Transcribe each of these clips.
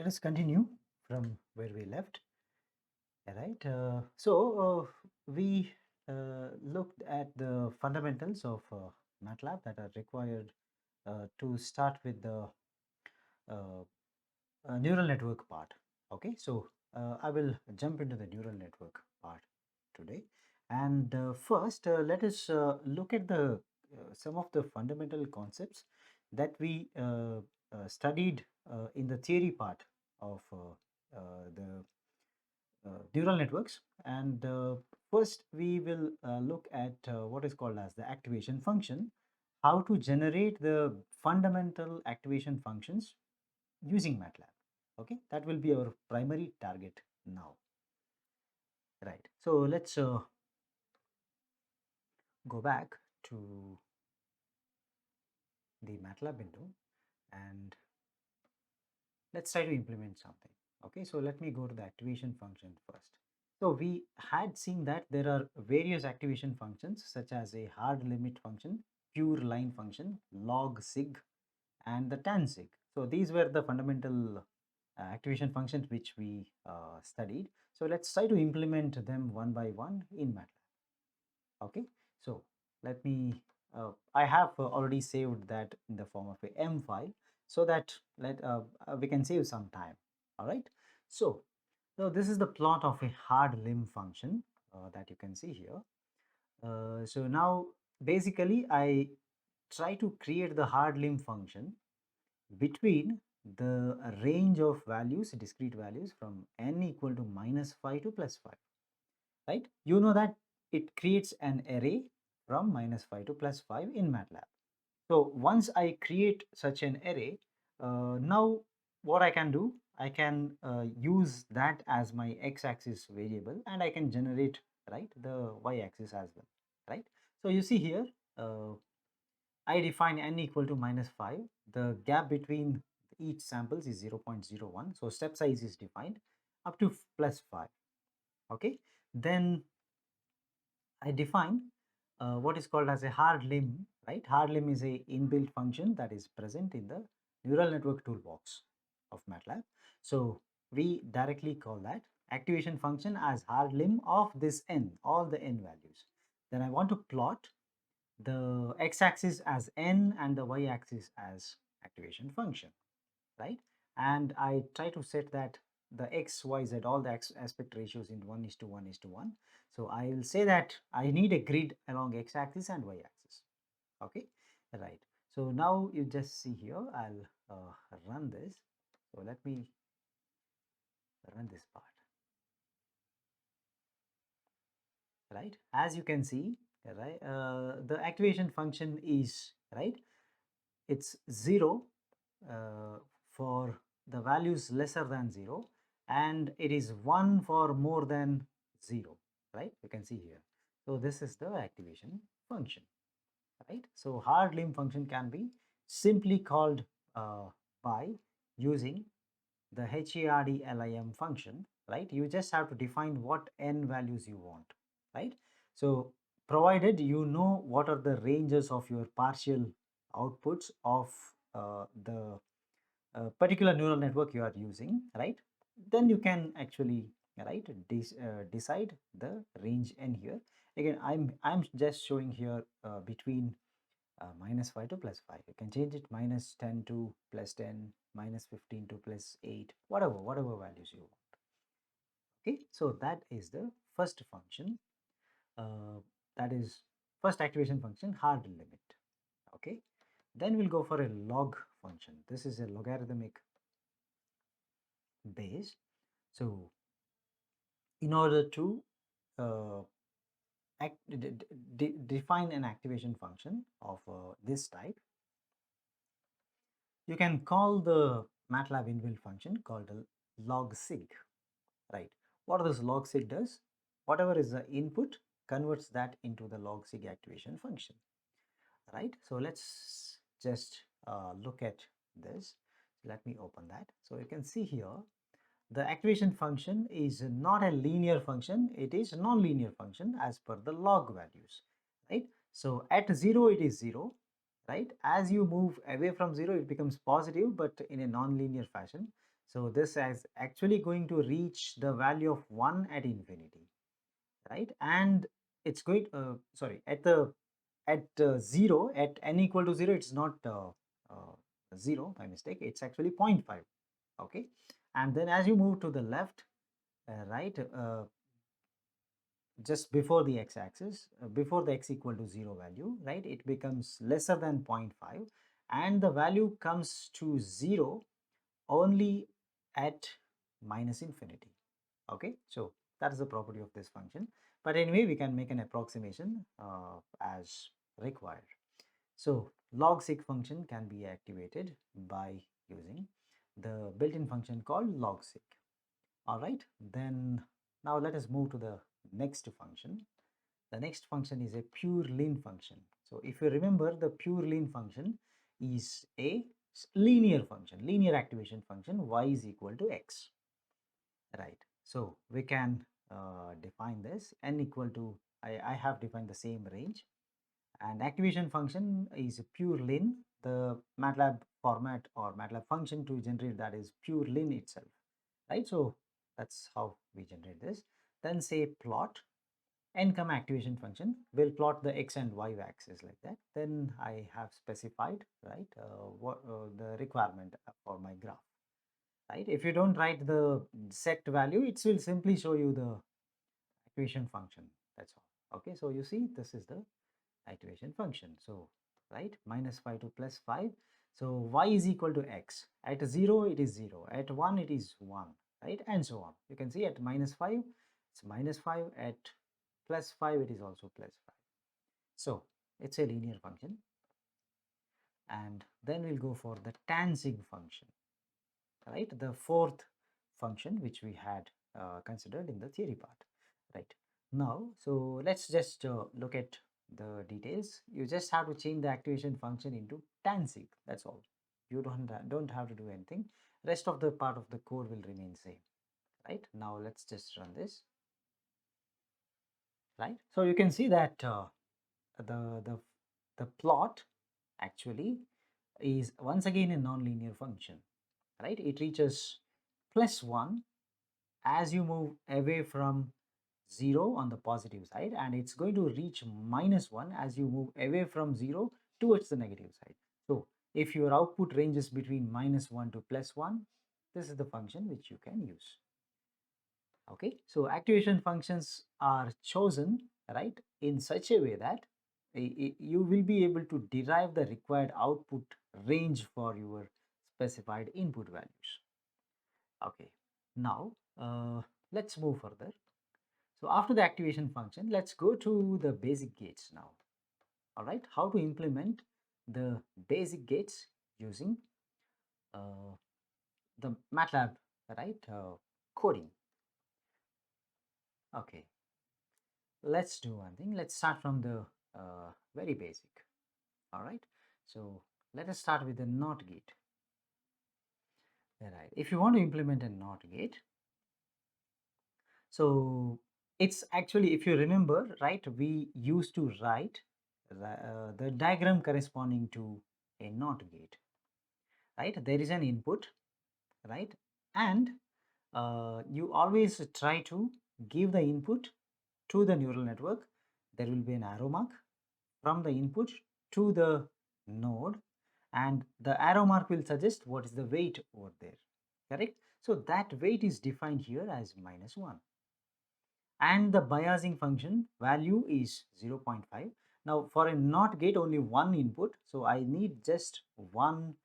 us continue from where we left. All right. We looked at the fundamentals of MATLAB that are required to start with the uh, neural network part. Okay, so I will jump into the neural network part today. And first, let us look at the some of the fundamental concepts that we studied in the theory part of the neural networks. And first, we will look at what is called as the activation function, how to generate the fundamental activation functions using MATLAB. Okay, that will be our primary target now. Right. So let's go back to the MATLAB window and let's try to implement something. Okay, so let me go to the activation function first. So we had seen that there are various activation functions such as a hard limit function, pure line function, log sig, and the tan sig. So these were the fundamental activation functions which we studied. So let's try to implement them one by one in MATLAB. Okay, so let me, I have already saved that in the form of a M file so that we can save some time. All right, so this is the plot of a hard limb function that you can see here. So now basically I try to create the hard limb function between the range of values, discrete values from n equal to -5 to +5, right? You know that it creates an array from -5 to +5 in MATLAB. So once I create such an array, now what I can do, I can use that as my x-axis variable and I can generate, right, the y-axis as well, right? So you see here, I define n equal to -5. The gap between each samples is 0.01. So step size is defined up to +5. Okay. Then I define what is called as a hard limb, right? Hard limb is a inbuilt function that is present in the neural network toolbox of MATLAB. So we directly call that activation function as hard limb of this n, all the n values. Then I want to plot the x-axis as n and the y-axis as activation function, right? And I try to set that the x, y, z, all the aspect ratios in 1:1:1. So I will say that I need a grid along x-axis and y-axis. Okay, right. So now you just see here, I'll run this. So let me run this part. Right, as you can see, right, the activation function is, right, it's 0 for the values lesser than 0 and it is 1 for more than 0, right? You can see here. So this is the activation function, right? So hard limb function can be simply called by using the HARDLIM function, right? You just have to define what n values you want, right? So provided you know what are the ranges of your partial outputs of the particular neural network you are using, right? Then you can actually, right, decide the range n here. Again, I'm just showing here between -5 to +5. You can change it -10 to +10, -15 to +8, whatever values you want. Okay, so that is the first function. That is first activation function, hard limit. Okay, then we'll go for a log function. This is a logarithmic base. So in order to uh, define an activation function of this type, you can call the MATLAB inbuilt function called a log sig, right? What this log sig does, whatever is the input, converts that into the log sig activation function, right? So let's just look at this. Let me open that. So you can see here, the activation function is not a linear function, it is a non-linear function as per the log values, right? So at 0 it is 0, right? As you move away from 0 it becomes positive but in a non-linear fashion. So this is actually going to reach the value of 1 at infinity, right? And it's going, sorry, at 0, at n equal to 0, it's not 0 by mistake, it's actually 0.5, okay? And then as you move to the left, right, just before the x-axis, before the x equal to 0 value, right, it becomes lesser than 0.5, and the value comes to 0 only at minus infinity, okay? So that is the property of this function, but anyway we can make an approximation as required. So log_sec function can be activated by using the built-in function called log_sec. All right, then now let us move to the next function. The next function is a pure line function. So if you remember, the pure line function is a linear function, linear activation function, y is equal to x, right? So we can define this n equal to, I have defined the same range, and activation function is a pure line. The MATLAB format or MATLAB function to generate that is pure line itself, right? So that's how we generate this. Then say plot n comma activation function will plot the x and y axis like that. Then I have specified, right, what the requirement for my graph, right? If you don't write the set value, it will simply show you the activation function, that's all. Okay, so you see this is the activation function. So right, -5 to +5, so y is equal to x. At 0 it is 0, at 1 it is 1, right, and so on. You can see at -5 it's -5, at +5 it is also +5. So it's a linear function. And then we'll go for the tan_sig function, right, the fourth function which we had considered in the theory part, right? Now, so let's just look at the details. You just have to change the activation function into tan_sig, that's all. You don't have to do anything. Rest of the part of the code will remain same, right? Now let's just run this, right? So you can see that the the the plot actually is once again a nonlinear function, right? It reaches +1 as you move away from 0 on the positive side, and it's going to reach -1 as you move away from 0 towards the negative side. So if your output ranges between -1 to +1, this is the function which you can use. Okay, so activation functions are chosen, right, in such a way that you will be able to derive the required output range for your specified input values. Okay, now let's move further. So after the activation function, let's go to the basic gates now. All right, how to implement the basic gates using uh, the MATLAB, right, coding. Okay, let's do one thing. Let's start from the very basic. All right, so let us start with the NOT gate. All right, if you want to implement a NOT gate, so it's actually, if you remember, right, we used to write the diagram corresponding to a NOT gate, right? There is an input, right? And you always try to give the input to the neural network. There will be an arrow mark from the input to the node, and the arrow mark will suggest what is the weight over there, correct? So that weight is defined here as -1, and the biasing function value is 0.5. Now for a NOT gate, only one input, so I need just one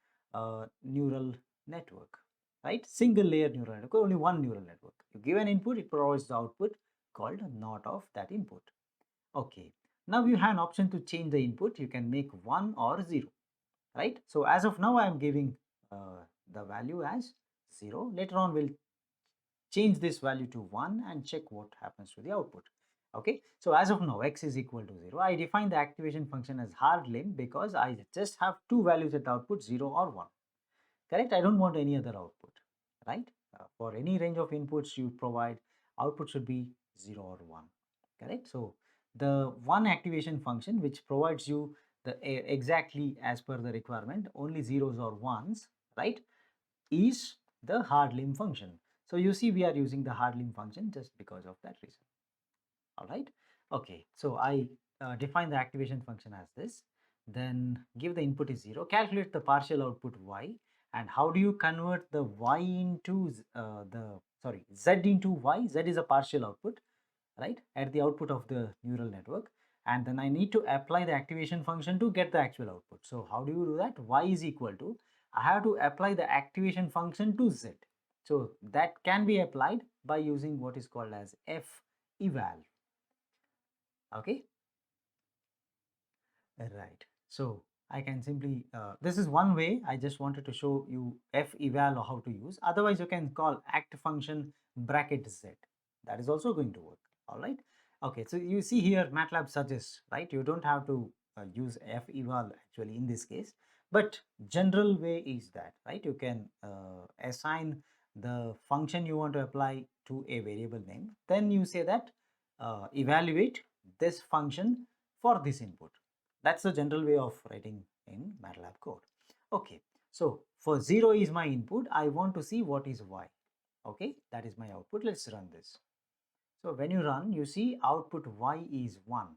neural network, right? Single layer neural network, only one neural network. You give an input, it provides the output called NOT of that input. Okay, now you have an option to change the input. You can make 1 or 0, right? So as of now I am giving the value as 0. Later on we'll change this value to 1 and check what happens to the output. Okay, so as of now x is equal to 0. I define the activation function as hard limb because I just have two values at output, 0 or 1, correct? I don't want any other output, right? For any range of inputs you provide, output should be 0 or 1, correct? So the one activation function which provides you the exactly as per the requirement, only zeros or ones, right, is the hard limb function. So you see we are using the hard limb function just because of that reason. All right. Okay. So I define the activation function as this. Then give the input is 0. Calculate the partial output y. And how do you convert the y into z into y? Z is a partial output, right, at the output of the neural network. And then I need to apply the activation function to get the actual output. So how do you do that? Y is equal to, I have to apply the activation function to z. So that can be applied by using what is called as f eval. Okay, right. So I can simply, this is one way. I just wanted to show you f eval or how to use. Otherwise, you can call act function bracket z. That is also going to work. All right. Okay. So you see here MATLAB suggests, right? You don't have to use f eval actually in this case, but general way is that, right? You can assign the function you want to apply to a variable name. Then you say that evaluate this function for this input. That's the general way of writing in MATLAB code. Okay, so for 0 is my input, I want to see what is y. Okay, that is my output. Let's run this. So when you run, you see output y is 1.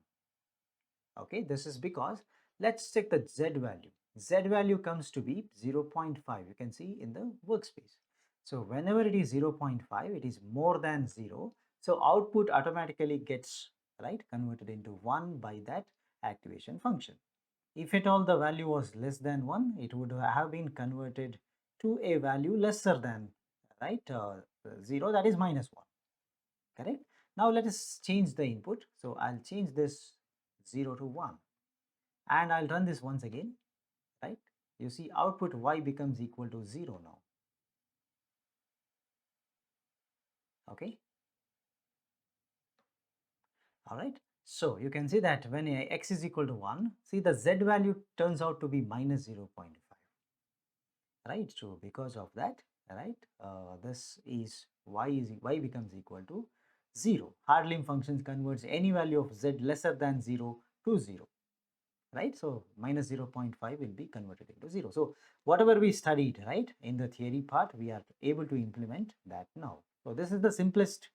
Okay, this is because, let's check the z value. Z value comes to be 0.5. You can see in the workspace. So whenever it is 0.5, it is more than 0. So output automatically gets, right, converted into 1 by that activation function. If at all the value was less than 1, it would have been converted to a value lesser than, right, 0, that is minus 1. Correct? Now let us change the input. So I'll change this 0 to 1 and I'll run this once again, right? You see output y becomes equal to 0 now. Okay. All right. So you can see that when x is equal to 1, see the z value turns out to be minus 0.5. Right. So because of that, right, this is y becomes equal to 0. Hard limb functions converts any value of z lesser than 0 to 0. Right. So minus 0.5 will be converted into 0. So whatever we studied, right, in the theory part, we are able to implement that now. So this is the simplest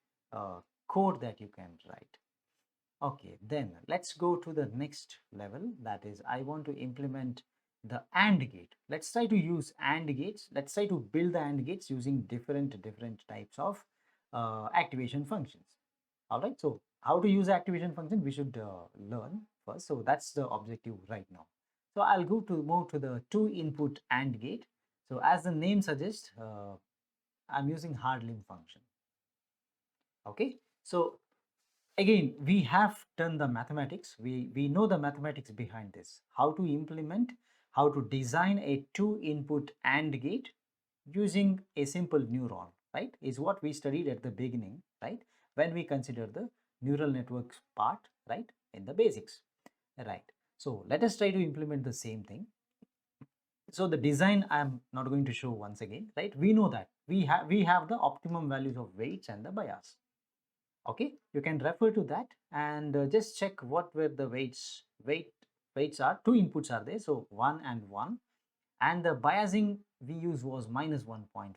code that you can write. Okay, then let's go to the next level. That is, I want to implement the AND gate. Let's try to use AND gates. Let's try to build the AND gates using different types of activation functions. All right, so how to use activation function we should learn first. So that's the objective right now. So I'll move to the two input AND gate. So as the name suggests, I'm using hard limb function. Okay, so again, we have done the mathematics. We know the mathematics behind this. How to implement, how to design a two input AND gate using a simple neuron, right, is what we studied at the beginning, right, when we consider the neural networks part, right, in the basics, right. So let us try to implement the same thing. So the design I'm not going to show once again, right. We know that we have the optimum values of weights and the bias. Okay, you can refer to that and just check what were the weights are. Two inputs are there, so 1 and 1, and the biasing we use was minus 1.5.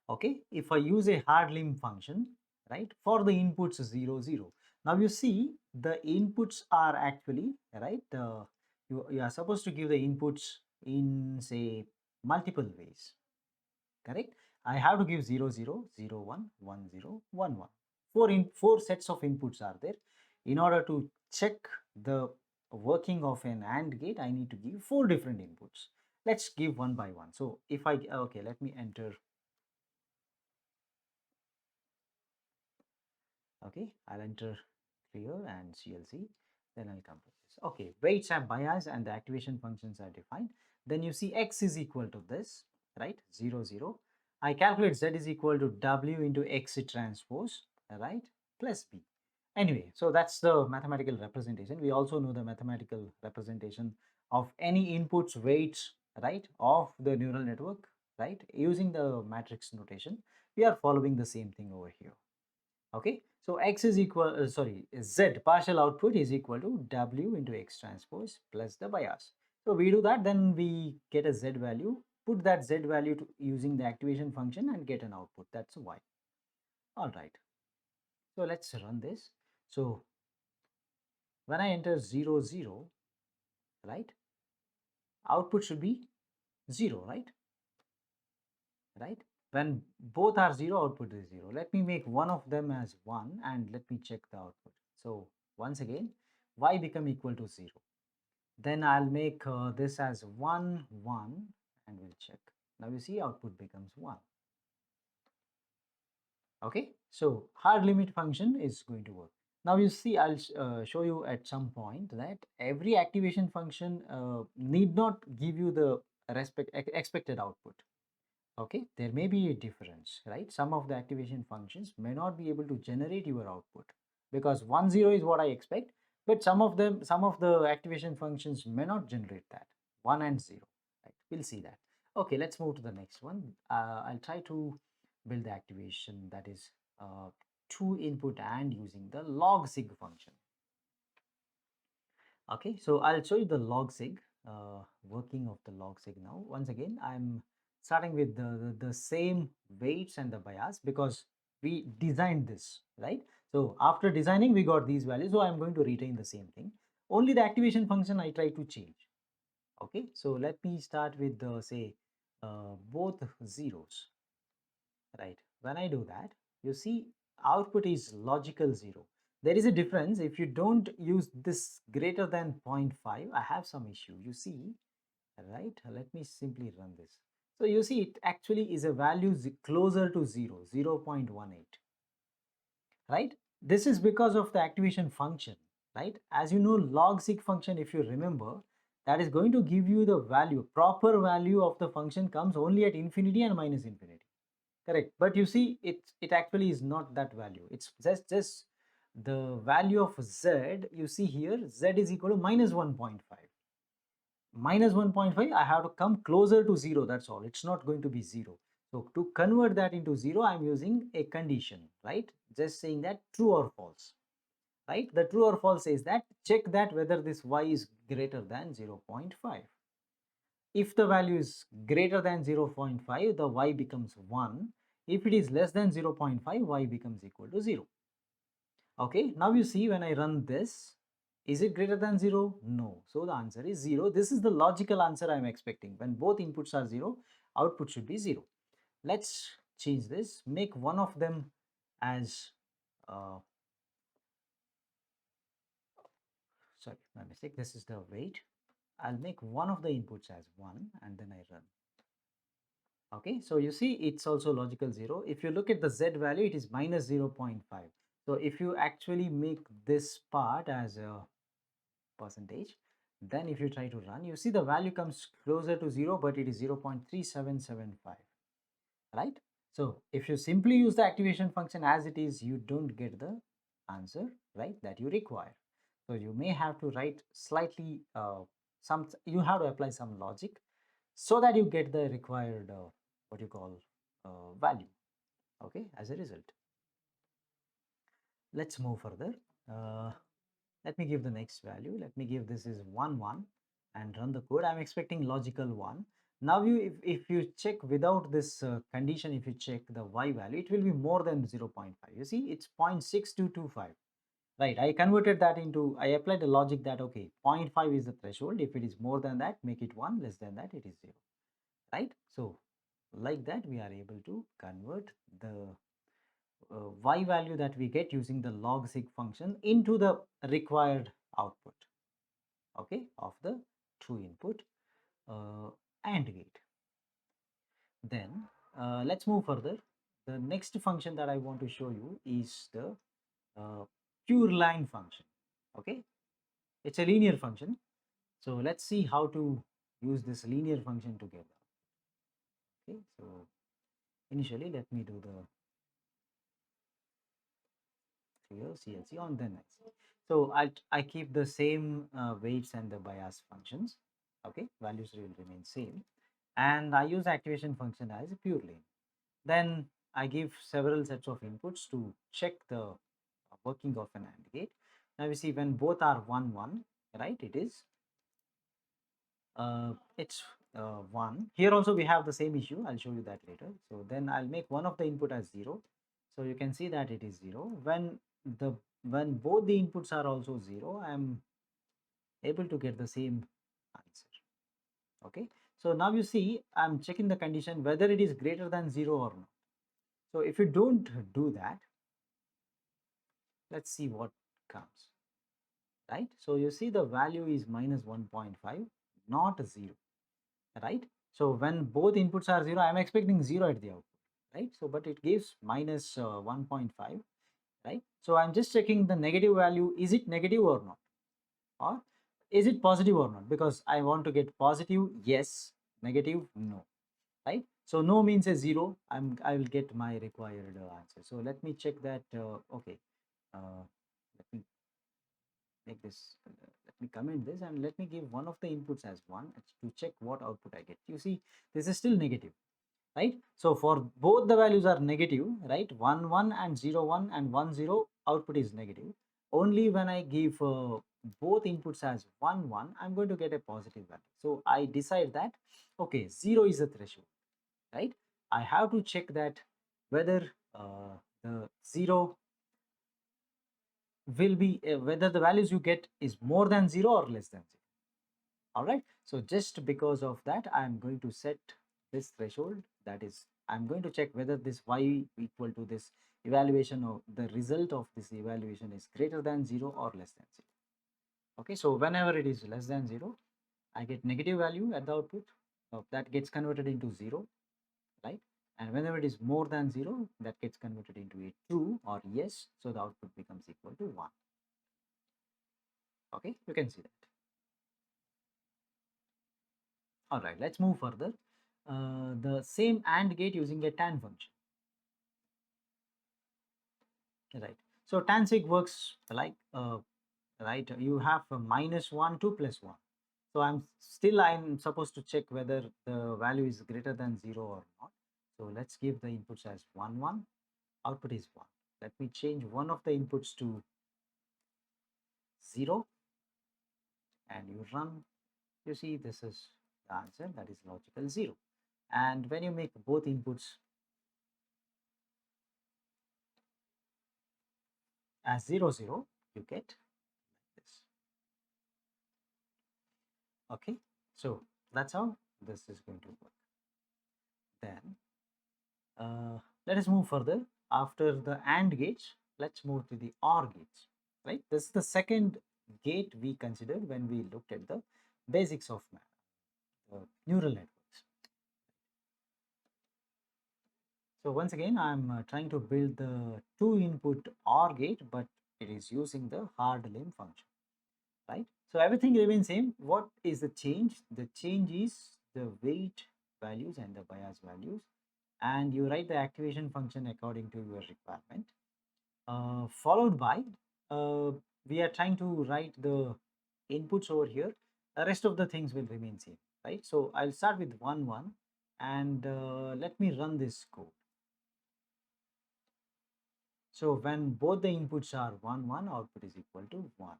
Okay, if I use a hard limb function, right, for the inputs 0 0, now you see the inputs are actually, right, you are supposed to give the inputs in, say, multiple ways. Correct? I have to give 0 0 0 1 1 0 1 1. Four sets of inputs are there. In order to check the working of an AND gate, I need to give four different inputs. Let's give one by one. So if I, okay, let me enter. Okay, I'll enter clear and CLC. Then I'll come to this. Okay, weights are biased and the activation functions are defined. Then you see x is equal to this, right? 0 0. I calculate z is equal to w into x transpose, right, plus b. Anyway, so that's the mathematical representation. We also know the mathematical representation of any inputs weights, right, of the neural network, right, using the matrix notation. We are following the same thing over here. Okay, so x is equal, sorry, z partial output is equal to w into x transpose plus the bias. So we do that, then we get a z value put that z value to using the activation function and get an output. That's y. All right. So let's run this. So when I enter 0, 0, right, output should be 0, right? Right? When both are 0, output is 0. Let me make one of them as 1 and let me check the output. So once again, y become equal to 0. Then I'll make this as 1, 1 and we'll check. Now you see output becomes 1. Okay, so hard limit function is going to work. Now you see, I'll show you at some point that every activation function need not give you the expected output. Okay, there may be a difference, right? Some of the activation functions may not be able to generate your output because 1, 0 is what I expect, but some of the activation functions may not generate that 1 and 0, right? We'll see that. Okay, let's move to the next one. I'll try to build the activation that is two input and using the logsig function. Okay, so I'll show you the logsig working of the logsig now. Once again, I'm starting with the same weights and the bias because we designed this, right? So after designing, we got these values. So I'm going to retain the same thing. Only the activation function I try to change. Okay, so let me start with the say both zeros, right? When I do that, you see output is logical 0. There is a difference. If you don't use this greater than 0.5, I have some issue. You see, right? Let me simply run this. So you see it actually is a value closer to 0, 0.18, right? This is because of the activation function, right? As you know, logsig function, if you remember, that is going to give you the value, proper value of the function comes only at infinity and minus infinity. Correct. But you see, it actually is not that value. It's just the value of z. You see here, z is equal to minus 1.5. Minus 1.5, I have to come closer to 0. That's all. It's not going to be 0. So to convert that into 0, I'm using a condition, right? Just saying that true or false, right? The true or false is that check that whether this y is greater than 0.5. If the value is greater than 0.5, the y becomes 1. If it is less than 0.5, y becomes equal to 0. Okay, now you see when I run this, is it greater than 0? No. So the answer is 0. This is the logical answer I am expecting. When both inputs are 0, output should be 0. Let's change this. Make one of them as, sorry, my mistake. This is the weight. I'll make one of the inputs as 1 and then I run. Okay, so you see it's also logical 0. If you look at the z value, it is minus 0.5. So if you actually make this part as a percentage, then if you try to run, you see the value comes closer to 0, but it is 0.3775, right? So if you simply use the activation function as it is, you don't get the answer, right, that you require. So you may have to write slightly you have to apply some logic so that you get the required what you call value, okay, as a result. Let's move further. Let me give the next value. Let me give this is 1 1 and run the code. I'm expecting logical 1. Now if you check without this condition, if you check the y value, it will be more than 0.5. You see it's 0.6225. Right, I converted that into, I applied the logic that okay, 0.5 is the threshold. If it is more than that, make it 1, less than that, it is 0. Right? So like that, we are able to convert the y value that we get using the logsig function into the required output, okay, of the true input AND gate. Then let's move further. The next function that I want to show you is the pure line function. Okay, it's a linear function. So let's see how to use this linear function together. Okay, so initially let me do the clear CLC on the next. So I keep the same weights and the bias functions. Okay, values will remain same, and I use activation function as a pure lane. Then I give several sets of inputs to check the working of an AND gate. Now we see when both are 1 1, right? It's 1. Here also we have the same issue. I'll show you that later. So then I'll make one of the input as 0. So you can see that it is 0. When both the inputs are also 0, I am able to get the same answer. Okay. So now you see I'm checking the condition whether it is greater than 0 or not. So if you don't do that, let's see what comes. Right. So you see the value is minus 1.5, not 0. Right. So when both inputs are 0, I am expecting 0 at the output. Right. So but it gives minus 1.5. Right. So I'm just checking the negative value. Is it negative or not? Or is it positive or not? Because I want to get positive, yes. Negative, no. Right. So no means a 0. I will get my required answer. So let me check that. Okay. Let me make this. Let me comment this and let me give one of the inputs as 1 to check what output I get. You see, this is still negative. Right. So for both the values are negative, right? 1 1 and 0 1 and 1 0, output is negative. Only when I give both inputs as 1 1, I'm going to get a positive value. So I decide that okay, 0 is a threshold, right? I have to check that whether the 0 will be whether the values you get is more than 0 or less than 0. All right. So just because of that, I'm going to set this threshold. That is, I'm going to check whether this y equal to this evaluation or the result of this evaluation is greater than 0 or less than 0. Okay. So whenever it is less than 0, I get negative value at the output. That gets converted into 0, right? And whenever it is more than 0, that gets converted into a true or yes. So the output becomes equal to 1. Okay. You can see that. All right, let's move further. The same AND gate using a tan function. Right. So tan sig works like, right, you have a minus 1 to plus 1. So I'm supposed to check whether the value is greater than 0 or not. So let's give the inputs as 1 1. Output is 1. Let me change one of the inputs to 0 and you run. You see this is the answer, that is logical 0. And when you make both inputs as 0 0, you get this. Okay, so that's how this is going to work. Then let us move further. After the AND gates, let's move to the OR gates. Right, this is the second gate we considered when we looked at the basics of neural networks. So once again, I'm trying to build the 2-input OR gate, but it is using the hard limb function. Right? So everything remains same. What is the change? The change is the weight values and the bias values, and you write the activation function according to your requirement. Followed by we are trying to write the inputs over here. The rest of the things will remain same, right? So I'll start with 1 1 and let me run this code. So when both the inputs are 1 1, output is equal to 1.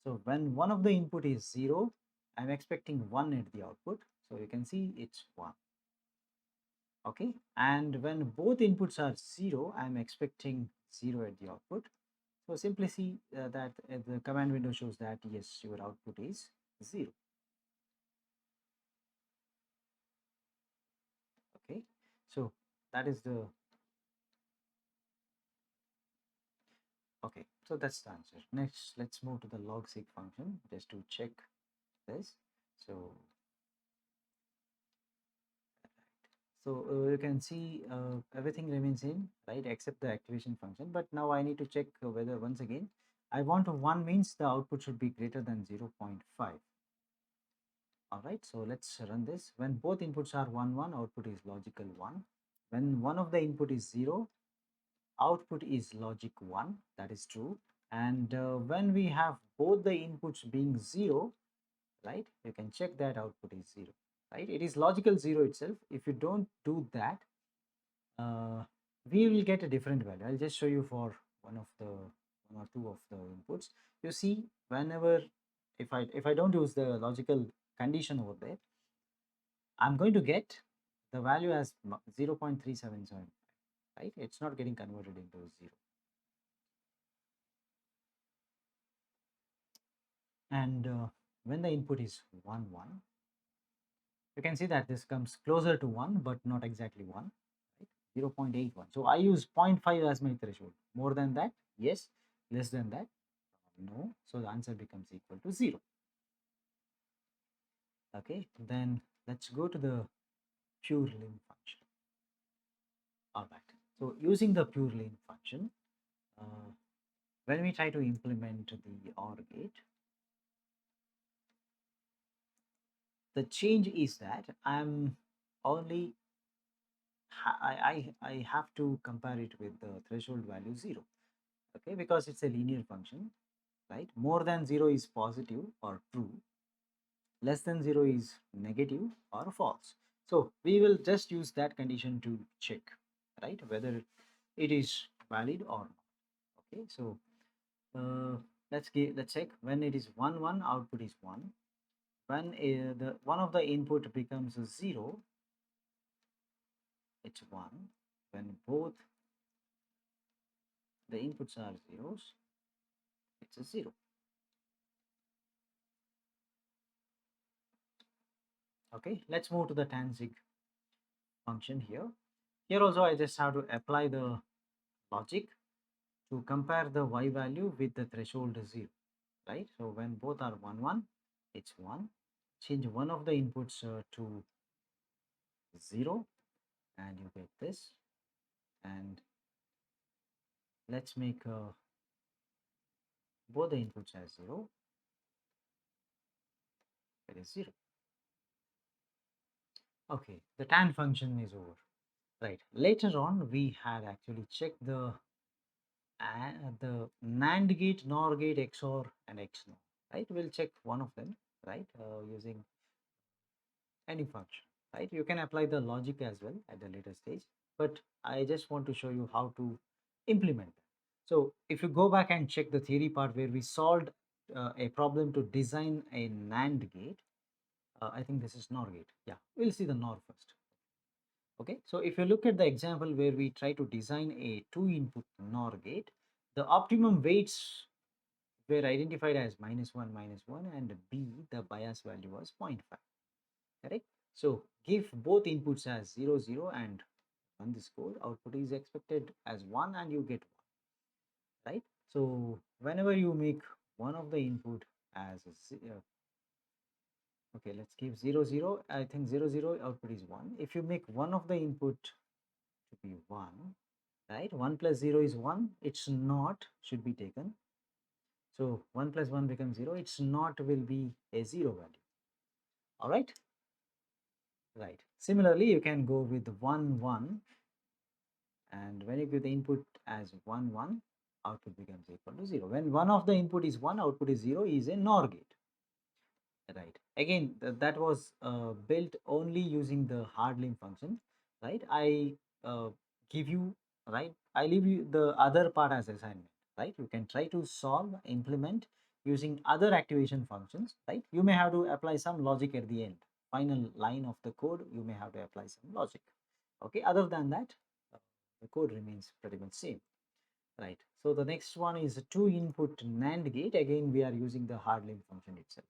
So when one of the input is 0, I'm expecting 1 at the output. So you can see it's 1. Okay. And when both inputs are 0, I'm expecting 0 at the output. So simply see that the command window shows that yes, your output is 0. Okay. So that is the, okay. So that's the answer. Next, let's move to the logsig function just to check this. So So you can see everything remains same, right, except the activation function. But now I need to check whether once again I want 1 means the output should be greater than 0.5. All right, so let's run this. When both inputs are 1 1, output is logical 1. When one of the input is 0, output is logic 1. That is true. And when we have both the inputs being 0, right, you can check that output is 0. Right, it is logical 0 itself. If you don't do that, we will get a different value. I'll just show you for one or two of the inputs. You see, whenever if I don't use the logical condition over there, I'm going to get the value as 0.377, right? It's not getting converted into 0. And when the input is 1, 1, you can see that this comes closer to 1, but not exactly 1, right? 0.81. So I use 0.5 as my threshold. More than that, yes. Less than that, no. So the answer becomes equal to 0. Okay, then let's go to the pure lim function. All right. So using the pure lim function, when we try to implement the OR gate, the change is that I'm only I have to compare it with the threshold value 0, okay, because it's a linear function, right? More than 0 is positive or true, less than 0 is negative or false. So we will just use that condition to check, right, whether it is valid or not. Okay, so let's check. When it is 1 1, output is 1. When the one of the input becomes a 0, it's 1. When both the inputs are zeros, it's a 0. Okay, let's move to the tangent function here. Here also I just have to apply the logic to compare the y value with the threshold 0, right? So when both are 1 1, it's 1. Change one of the inputs to 0 and you get this. And let's make both the inputs as 0. It is 0. Okay, the tan function is over. Right. Later on, we had actually checked the NAND gate, NOR gate, XOR, and XNOR. Right. We'll check one of them. Right. Using any function. Right. You can apply the logic as well at the later stage. But I just want to show you how to implement that. So if you go back and check the theory part where we solved a problem to design a NAND gate, I think this is NOR gate. Yeah, we'll see the NOR first. Okay, so if you look at the example where we try to design a 2-input NOR gate, the optimum weights were identified as -1, and B, the bias value was 0.5. Correct? So give both inputs as 0, 0 and run this code. Output is expected as 1 and you get 1. Right? So whenever you make one of the input as okay, let's give 0, 0. I think 0, 0 output is 1. If you make one of the input to be 1, right, 1 plus 0 is 1, it's not should be taken. So 1 plus 1 becomes 0, it's not will be a 0 value. All right. Right. Similarly, you can go with 1 1, and when you give the input as 1 1, output becomes equal to 0. When one of the input is 1, output is 0 is a NOR gate. Right. Again, that was built only using the hard lim function. Right. I give you, right, I leave you the other part as assignment. Right. You can try to solve, implement using other activation functions. Right. You may have to apply some logic at the end. Final line of the code, you may have to apply some logic. Okay. Other than that, the code remains pretty much same. Right. So the next one is a 2-input NAND gate. Again, we are using the hard lim function itself.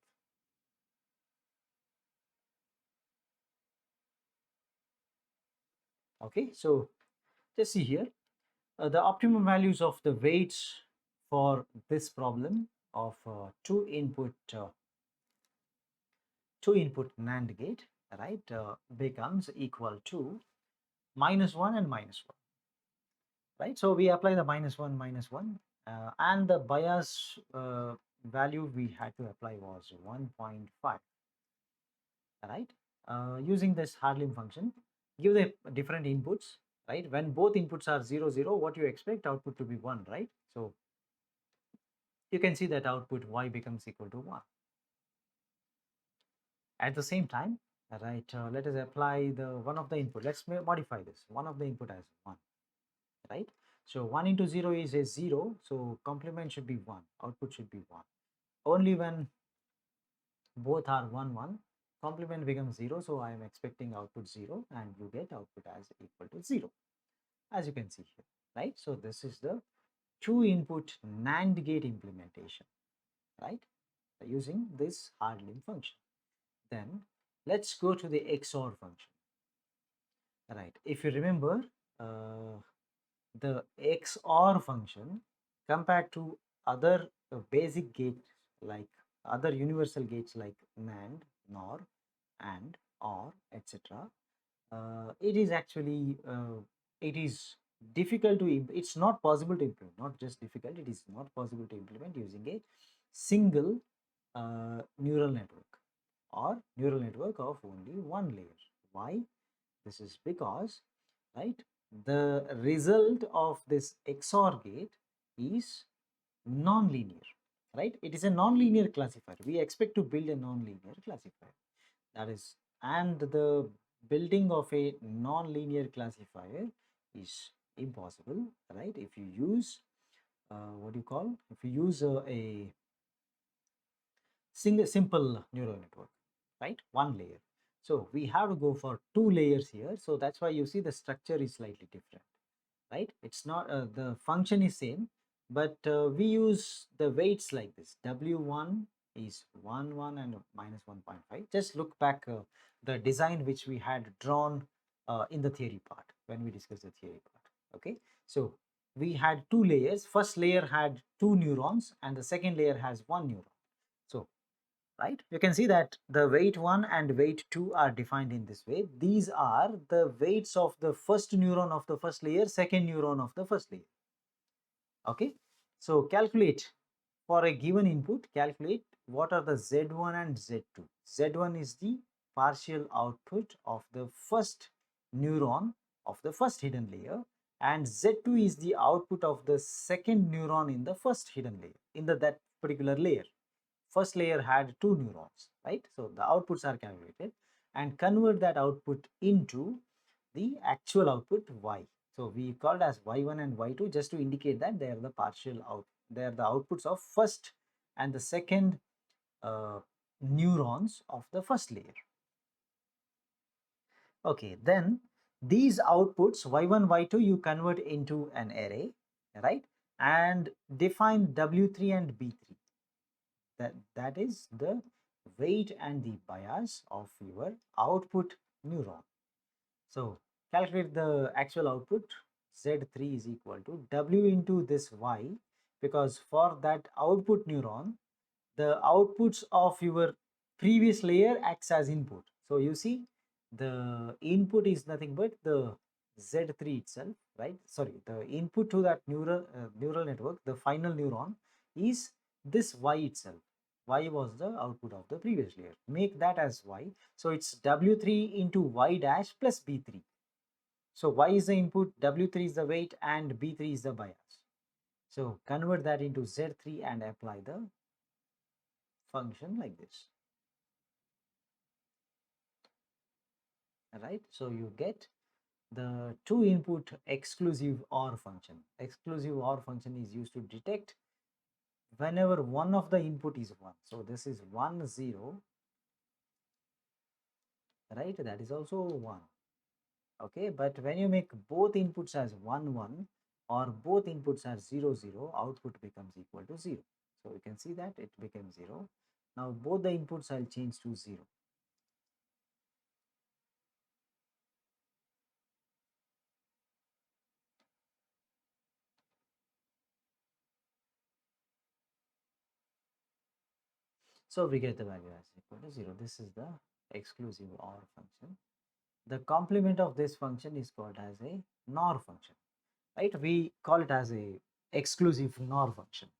Okay, so just see here the optimum values of the weights for this problem of 2-input NAND gate, right, becomes equal to -1 and -1, right? So we apply the -1, -1, and the bias value we had to apply was 1.5, right? Using this hard lim function, give the different inputs, right? When both inputs are 0, 0, what you expect output to be 1, right? So you can see that output y becomes equal to 1. At the same time, right, let us apply the one of the input. Let's modify this. One of the input as 1, right? So 1 into 0 is a 0, so complement should be 1, output should be 1. Only when both are 1, 1, complement becomes 0, so I am expecting output 0 and you get output as equal to 0, as you can see here, right? So this is the two input NAND gate implementation, right, using this hard limit function. Then let's go to the XOR function, right? If you remember, the XOR function compared to other basic gates, like other universal gates like NAND, NOR, AND, OR, etc., it is actually it is difficult to it's not possible to implement, not just difficult, it is not possible to implement using a single neural network or neural network of only one layer. Why? This is because, right, the result of this XOR gate is non-linear, right? It is a non-linear classifier. We expect to build a non-linear classifier, that is, and the building of a non-linear classifier is impossible, right? If you use what do you call, if you use a simple neural network, right, one layer. So we have to go for two layers here, so that's why you see the structure is slightly different, right? It's not the function is same, but we use the weights like this. W1 is 1 1 and minus 1.5. Just look back the design which we had drawn in the theory part, when we discussed the theory part. Okay, so we had two layers. First layer had two neurons and the second layer has one neuron. So, right, you can see that the weight 1 and weight 2 are defined in this way. These are the weights of the first neuron of the first layer, second neuron of the first layer. Okay, so calculate for a given input, calculate what are the Z1 and Z2. Z1 is the partial output of the first neuron of the first hidden layer, and Z2 is the output of the second neuron in the first hidden layer, in that particular layer. First layer had two neurons, right? So the outputs are calculated and convert that output into the actual output y. So we called as y1 and y2 just to indicate that they are the partial out, they are the outputs of first and the second neurons of the first layer. Okay, then these outputs y1, y2 you convert into an array, right, and define w3 and b3. That is the weight and the bias of your output neuron. So calculate the actual output. Z3 is equal to W into this Y, because for that output neuron, the outputs of your previous layer acts as input. So you see the input is nothing but the Z3 itself, right? Sorry, the input to that neural network, the final neuron, is this Y itself. Y was the output of the previous layer. Make that as Y. So it's W3 into Y dash plus B3. So Y is the input, W3 is the weight, and B3 is the bias. So convert that into Z3 and apply the function like this. Right? So you get the two input exclusive OR function. Exclusive OR function is used to detect whenever one of the input is 1. So this is 1 0, right? That is also 1. Okay, but when you make both inputs as 1 1 or both inputs as 0 0, output becomes equal to 0. So you can see that it becomes 0. Now both the inputs I'll change to 0. So we get the value as equal to 0. This is the exclusive OR function. The complement of this function is called as a NOR function, right? We call it as a exclusive NOR function,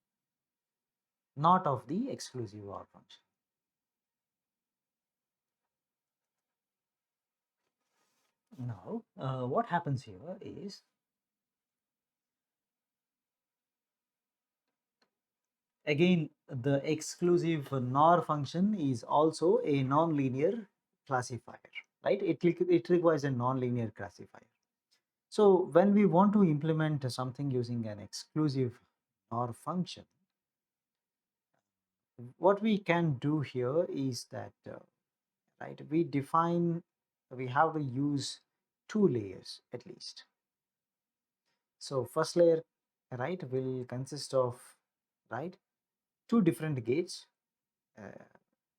not of the exclusive OR function. Now, what happens here is, again, the exclusive NOR function is also a non-linear classifier, right? It requires a non-linear classifier. So when we want to implement something using an exclusive NOR function, what we can do here is that right? We have to use two layers at least. So first layer, right, will consist of, right, two different gates, uh,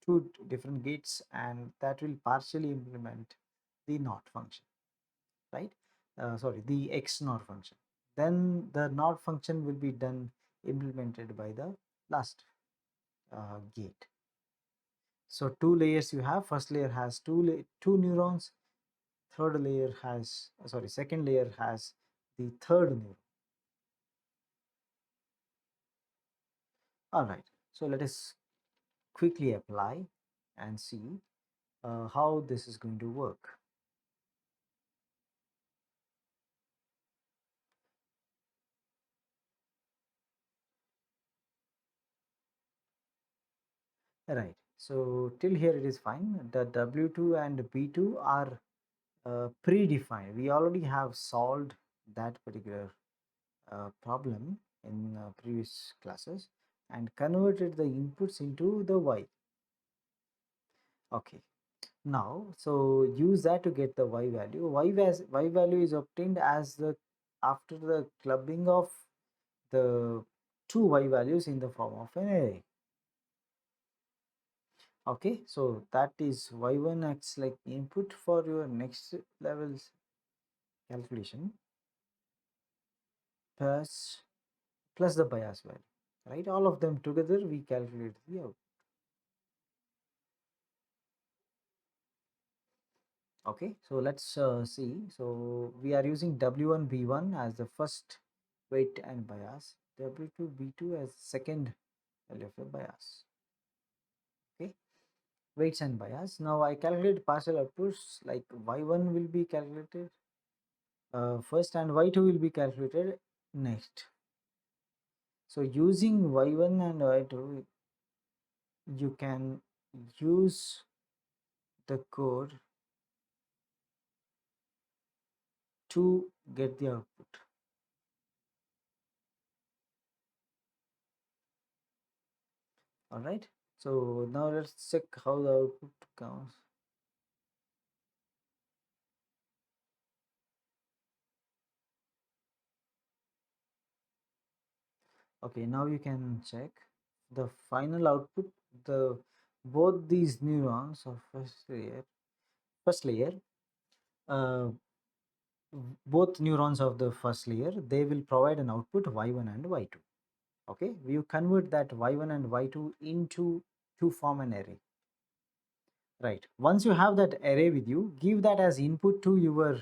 and that will partially implement the not function, right? Sorry, the x not function. Then the not function will be done implemented by the last gate. So two layers you have. First layer has two neurons. Third layer has, sorry, second layer has the third neuron. All right. So let us quickly apply and see how this is going to work. Right. So till here it is fine. The W2 and B2 are predefined. We already have solved that particular problem in previous classes and converted the inputs into the Y. Okay. Now, so use that to get the Y value. Y value is obtained as the after the clubbing of the two Y values in the form of an array. Okay, so that is Y1 acts like input for your next level's calculation plus the bias value, right? All of them together we calculate the output. Okay, so let's see. So we are using W1 B1 as the first weight and bias, W2 B2 as second value of the bias. Okay, weights and bias. Now I calculate partial outputs, like Y1 will be calculated first and Y2 will be calculated next. So using Y1 and Y2, you can use the code to get the output. All right. So now let's check how the output comes. Okay, now you can check the final output. The both these neurons of first layer, uh, both neurons of the first layer, they will provide an output Y1 and Y2. Okay, you convert that Y1 and Y2 into to form an array. Right. Once you have that array with you, give that as input to your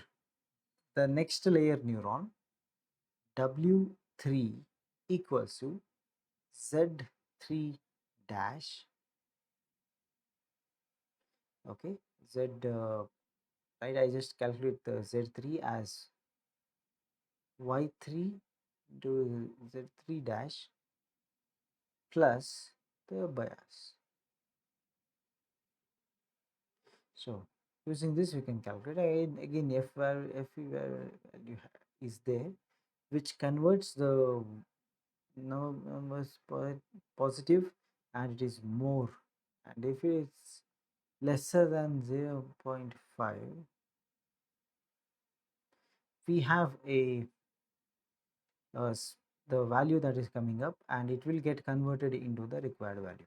the next layer neuron. W3 equals to Z3 dash. Okay, Z right. I just calculate the Z3 as Y3 to Z3 dash plus the bias. So using this we can calculate again F value is there, which converts the numbers positive and it is more, and if it's lesser than 0.5 we have the value that is coming up and it will get converted into the required value.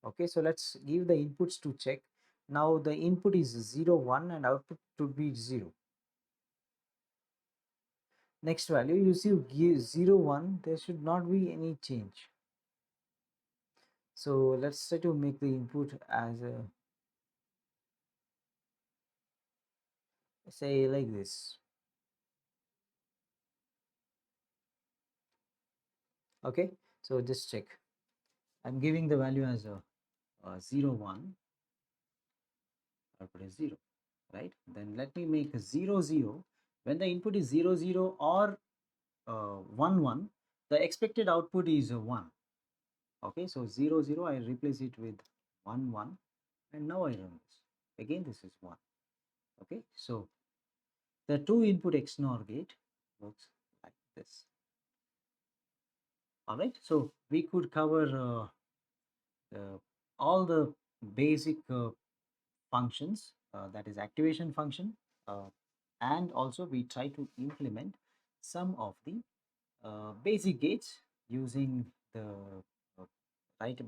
Okay, so let's give the inputs to check. Now the input is 0 1 and output should be 0. Next value, you see, give 0 1, there should not be any change. So let's try to make the input as a, say, like this. Okay, so just check. I'm giving the value as a 0 1, output is 0, right? Then let me make 0 0. When the input is 0 0 or 1 1, the expected output is a 1. Okay, so 0 0, I replace it with 1 1, and now I run this. Again, this is 1. Okay, so the two input XNOR gate works like this. All right, so we could cover all the basic functions, that is activation function, and also we try to implement some of the basic gates using the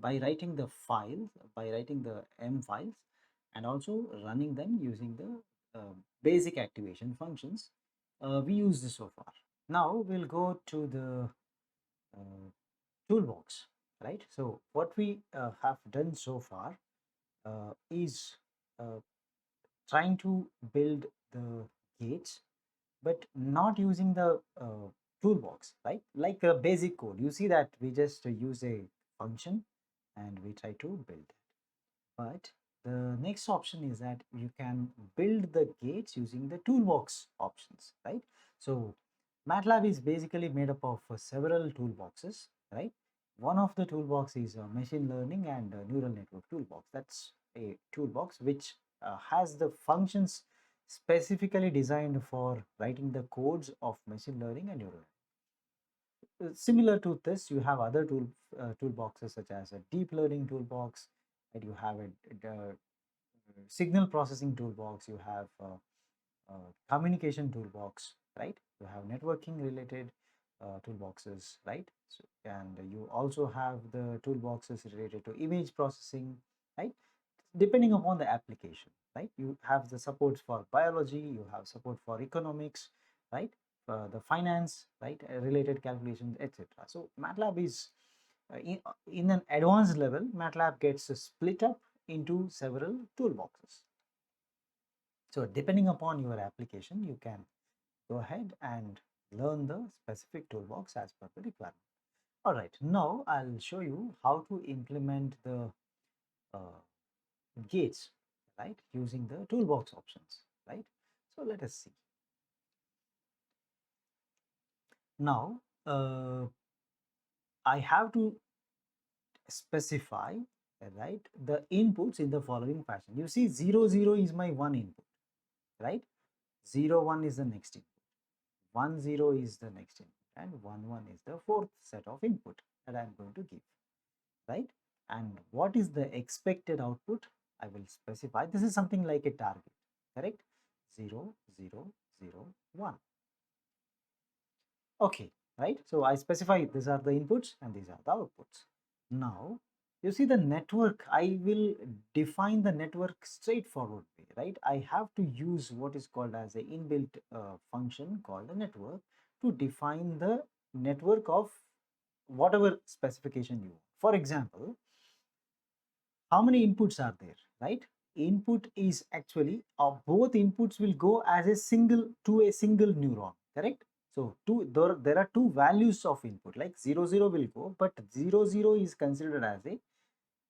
by writing the files, by writing the M files, and also running them using the basic activation functions we used so far. Now we'll go to the toolbox, right? So what we have done so far is uh, trying to build the gates, but not using the toolbox, right? Like a basic code. You see that we just use a function and we try to build it. But the next option is that you can build the gates using the toolbox options, right? So MATLAB is basically made up of several toolboxes, right? One of the toolbox is machine learning and neural network toolbox. That's a toolbox which has the functions specifically designed for writing the codes of machine learning and neural. Similar to this, you have other toolboxes such as a deep learning toolbox, and you have a signal processing toolbox, you have communication toolbox, right? You have networking related toolboxes, right? So, and you also have the toolboxes related to image processing, right? Depending upon the application, right? You have the supports for biology, you have support for economics, right? The finance, right? Related calculations, etc. So MATLAB is in an advanced level, MATLAB gets split up into several toolboxes. So depending upon your application, you can go ahead and learn the specific toolbox as per the requirement. All right, now I'll show you how to implement the uh, gates, right, using the toolbox options, right? So let us see. Now, I have to specify, right, the inputs in the following fashion. You see 0, 0 is my one input, right? 0, 1 is the next input. 1, 0 is the next input, and 1, 1 is the fourth set of input that I'm going to give, right? And what is the expected output? I will specify. This is something like a target, correct? 0, 0, 0, 1. Okay, right? So I specify these are the inputs and these are the outputs. Now, you see the network, I will define the network straightforward way, right? I have to use what is called as a inbuilt function called a network to define the network of whatever specification you want. For example, how many inputs are there, right? Input is actually both inputs will go as a single to a single neuron, correct? So there are two values of input, like 0, 0 will go, but 0, 0 is considered as a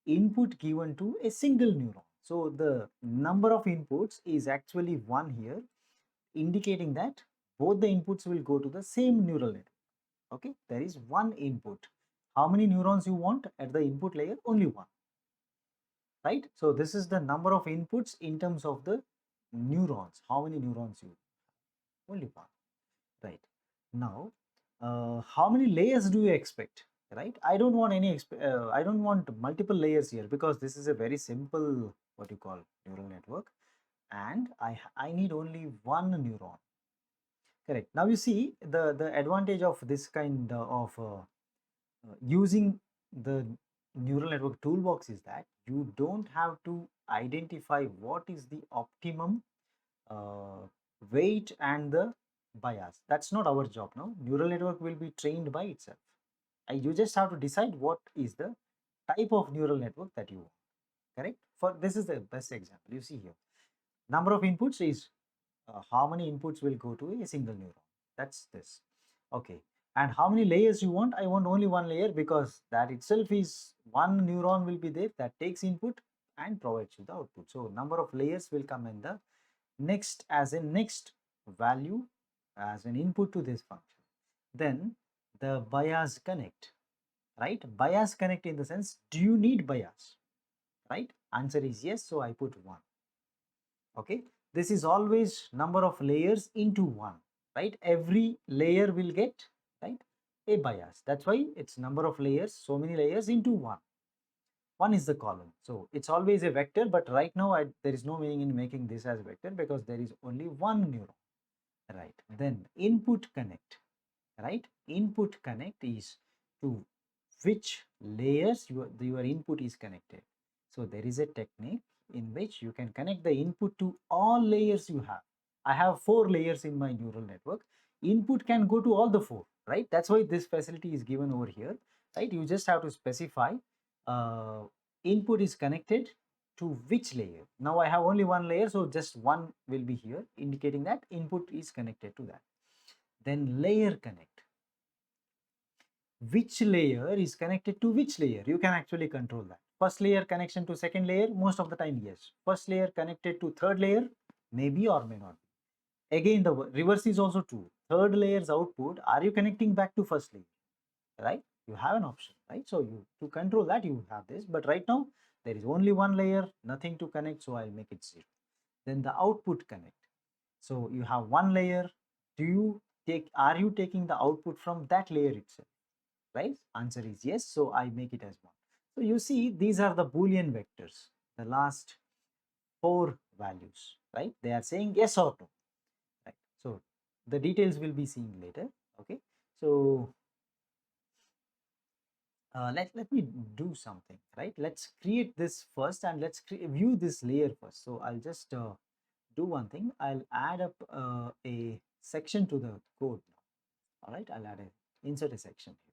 input given to a single neuron. So the number of inputs is actually 1 here, indicating that both the inputs will go to the same neural network. Okay, there is one input. How many neurons you want at the input layer? Only one, right? So this is the number of inputs in terms of the neurons. How many neurons you? Only one, right? Now, how many layers do you expect? Right? I don't want I don't want multiple layers here because this is a very simple what you call neural network, and I need only one neuron. Correct. Now you see the advantage of this kind of using the neural network toolbox is that you don't have to identify what is the optimum uh, weight and the bias. That's not our job now. Neural network will be trained by itself. You just have to decide what is the type of neural network that you want. Correct? For this is the best example. You see here, number of inputs is how many inputs will go to a single neuron. That's this. Okay. And how many layers you want? I want only one layer because that itself is one neuron will be there that takes input and provides you the output. So number of layers will come in the next as a next value as an input to this function. Then the bias connect, right? Bias connect in the sense, do you need bias, right? Answer is yes, so I put 1. Okay, this is always number of layers into 1, right? Every layer will get, right, a bias. That's why it's number of layers, so many layers into 1. 1 is the column. So it's always a vector, but right now there is no meaning in making this as vector because there is only one neuron, right? Then input connect, right? Input connect is to which layers your input is connected. So there is a technique in which you can connect the input to all layers you have. I have 4 layers in my neural network. Input can go to all the 4, right? That's why this facility is given over here, right? You just have to specify uh, input is connected to which layer. Now I have only one layer, so just one will be here, indicating that input is connected to that. Then layer connect. Which layer is connected to which layer? You can actually control that. First layer connection to second layer, most of the time, yes. First layer connected to third layer, maybe or may not be. Again, the reverse is also true. Third layer's output, are you connecting back to first layer, right? You have an option, right? So you to control that, you have this, but right now there is only one layer, nothing to connect, so I'll make it 0. Then the output connect. So you have one layer. Are you taking the output from that layer itself? Right? Answer is yes. So I make it as 1. So you see, these are the Boolean vectors, the last 4 values, right? They are saying yes or no, right? So the details will be seen later. Okay. So let me do something, right? Let's create this first and let's view this layer first. So I'll just do one thing. I'll add up a section to the code now. All right. I'll insert a section here.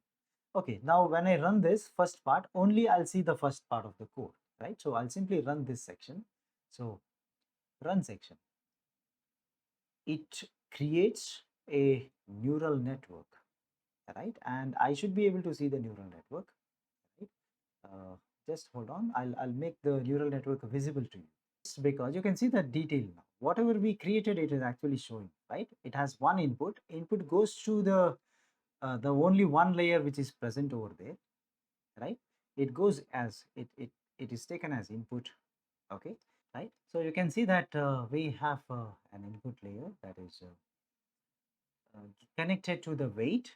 Okay, now when I run this first part, only I'll see the first part of the code, right? So I'll simply run this section. So run section. It creates a neural network, right? And I should be able to see the neural network, right? Just hold on. I'll make the neural network visible to you. Just because you can see the detail now. Whatever we created, it is actually showing, right? It has one input. Input goes to the only one layer which is present over there, right? It goes as it is taken as input. Okay, right? So you can see that we have an input layer that is connected to the weight,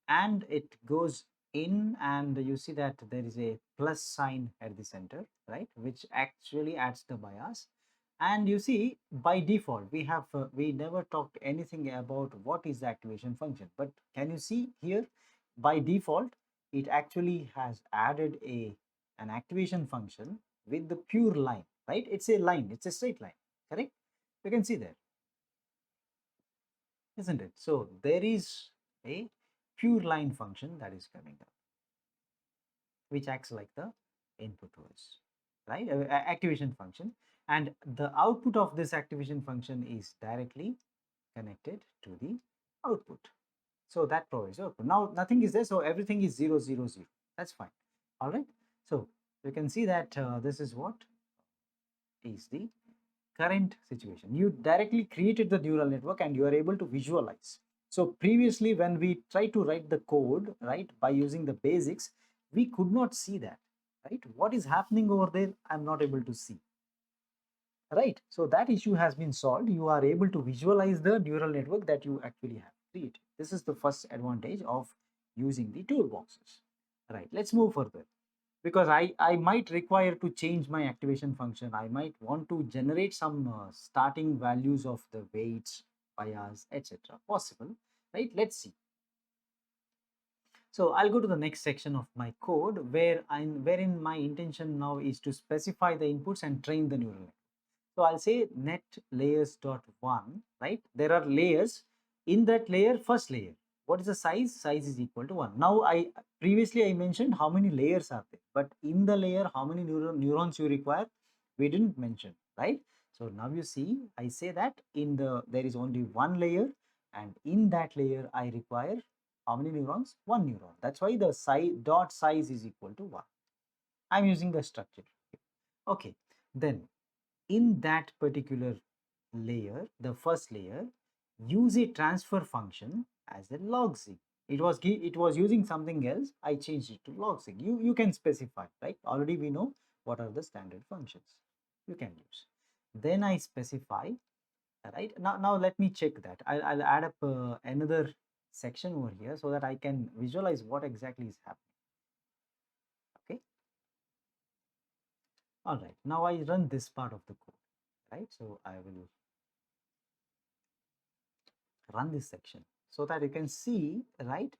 and it goes in, and you see that there is a plus sign at the center, right, which actually adds the bias. And you see, by default we never talked anything about what is the activation function, but can you see here, by default it actually has added an activation function with the pure line, right? It's a line, it's a straight line, correct? You can see there, isn't it? So there is a pure line function that is coming up, which acts like the input was, right? Activation function, and the output of this activation function is directly connected to the output. So that provides output. Now nothing is there, so everything is 0, 0, 0. That's fine. All right. So you can see that this is what is the current situation. You directly created the neural network and you are able to visualize. So previously when we try to write the code, right, by using the basics, we could not see that, right? What is happening over there, I'm not able to see, right? So that issue has been solved. You are able to visualize the neural network that you actually have created. This is the first advantage of using the toolboxes, right? Let's move further, because I might require to change my activation function. I might want to generate some starting values of the weights, bias, etc. Possible, right? Let's see. So I'll go to the next section of my code wherein my intention now is to specify the inputs and train the neural network. So I'll say net layers dot one, right? There are layers. In that layer, first layer, what is the size? Size is equal to 1. Now previously I mentioned how many layers are there, but in the layer, how many neurons you require, we didn't mention, right? So now you see, I say that there is only one layer, and in that layer I require how many neurons? One neuron. That's why the size is equal to 1. I'm using the structure. Okay, then in that particular layer, the first layer, use a transfer function as a logsig. It was using something else. I changed it to logsig. You can specify, right? Already we know what are the standard functions you can use. Then I specify, right? Now let me check that. I'll add up another section over here so that I can visualize what exactly is happening. Okay. All right, now I run this part of the code, right? So I will run this section so that you can see, right?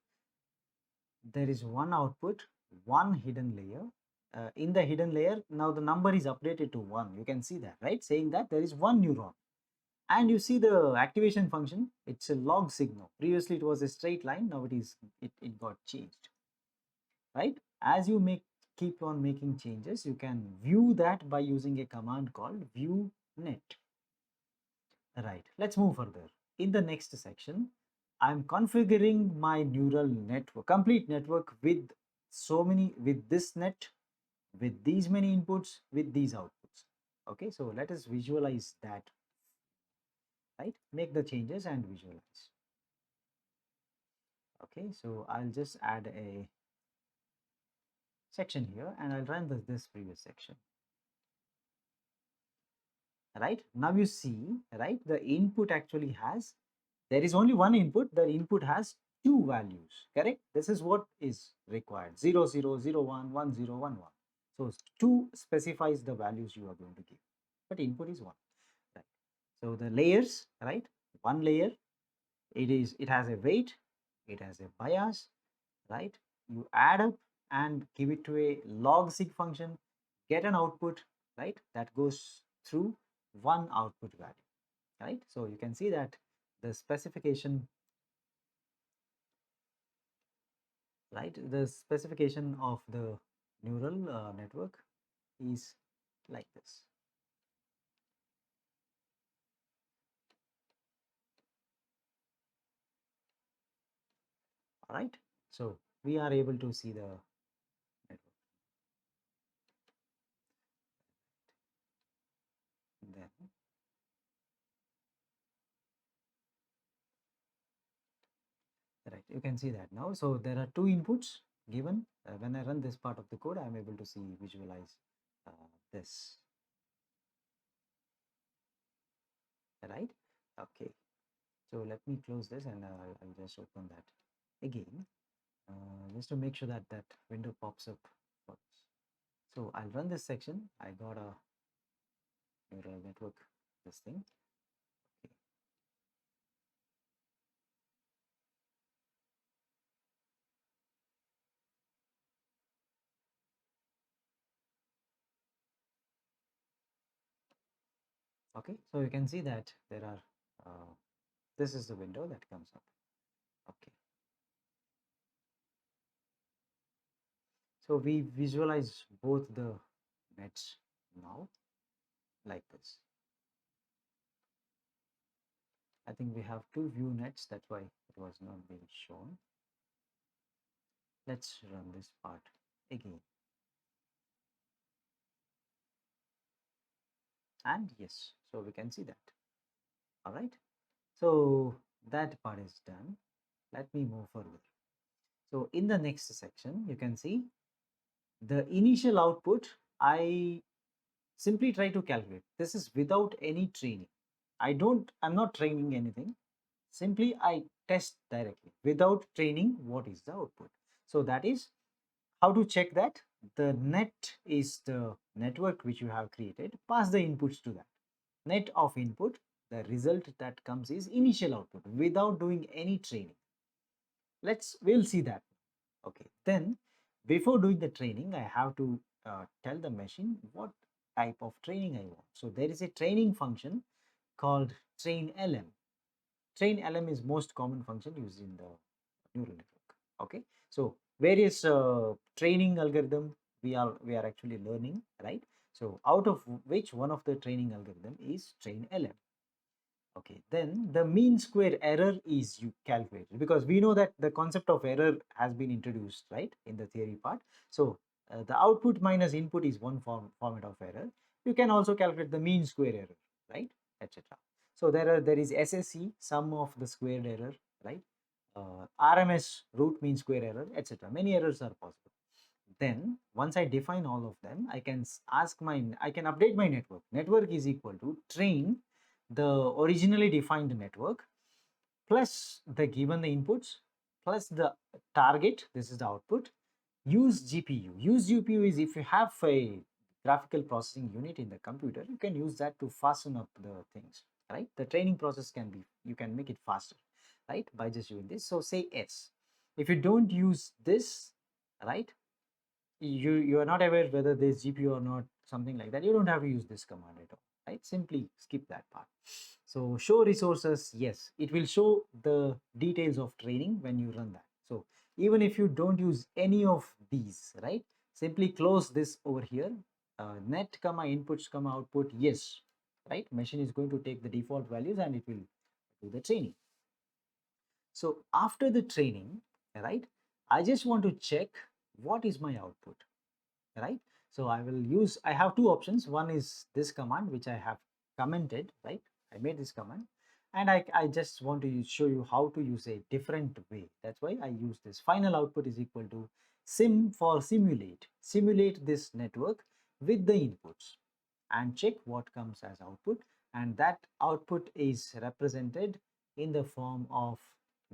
There is one output, one hidden layer. In the hidden layer, now the number is updated to 1. You can see that, right? Saying that there is one neuron. And you see the activation function, it's a log signal. Previously it was a straight line, now it got changed, right? As you keep on making changes, you can view that by using a command called view net. Right, let's move further. In the next section, I'm configuring my neural network, complete network with with this net, with these many inputs, with these outputs. Okay, so let us visualize that, right? Make the changes and visualize. Okay, so I'll just add a section here and I'll run this previous section. Right, now you see, right, the input actually has, there is only one input, the input has two values, correct? This is what is required, 0 0 0 1 1 0 1 1. So 2 specifies the values you are going to give, but input is 1, right? So the layers, right, one layer, it has a weight, it has a bias, right? You add up and give it to a log sig function, get an output, right, that goes through one output value, right? So you can see that the specification, right, the specification of the neural network is like this. All right, so we are able to see the network. Then right, you can see that now. So there are two inputs given. When I run this part of the code, I am able to see, visualize this, right? Okay, so let me close this and I'll just open that again, just to make sure that that window pops up for us. So I'll run this section. I got a neural network, this thing. Okay. Okay, so you can see that there are, this is the window that comes up. Okay, so we visualize both the nets now like this. I think we have two view nets, that's why it was not being shown. Let's run this part again. And yes, so we can see that. All right, so that part is done. Let me move further. So in the next section, you can see the initial output. I simply try to calculate. This is without any training. I'm not training anything. Simply I test directly without training what is the output. So that is how to check that the net is the network which you have created. Pass the inputs to that. Net of input, the result that comes is initial output without doing any training. We'll see that. Okay, then before doing the training, I have to tell the machine what type of training I want. So there is a training function called train LM. Train LM is most common function used in the neural network. Okay, so various training algorithm we are actually learning, right? So out of which one of the training algorithm is train LM. Okay, then the mean square error is you calculated, because we know that the concept of error has been introduced, right, in the theory part. So the output minus input is one format of error. You can also calculate the mean square error, right, etc. So there is SSE, sum of the squared error, right, RMS, root mean square error, etc. Many errors are possible. Then once I define all of them, I can I can update my network. Network is equal to train the originally defined network plus the given the inputs plus the target, this is the output, use GPU. Use GPU is if you have a graphical processing unit in the computer, you can use that to fasten up the things, right? The training process can be, you can make it faster, right, by just doing this. So say S. If you don't use this, right, you are not aware whether there's GPU or not, something like that, you don't have to use this command at all, right? Simply skip that part. So show resources, yes, it will show the details of training when you run that. So even if you don't use any of these, right, simply close this over here, net comma inputs comma output, yes, right, machine is going to take the default values and it will do the training. So after the training, right, I just want to check what is my output, right? So I will use, I have two options. One is this command, which I have commented, right? I made this command, and I just want to show you how to use a different way. That's why I use this. Final output is equal to sim for simulate. Simulate this network with the inputs and check what comes as output. And that output is represented in the form of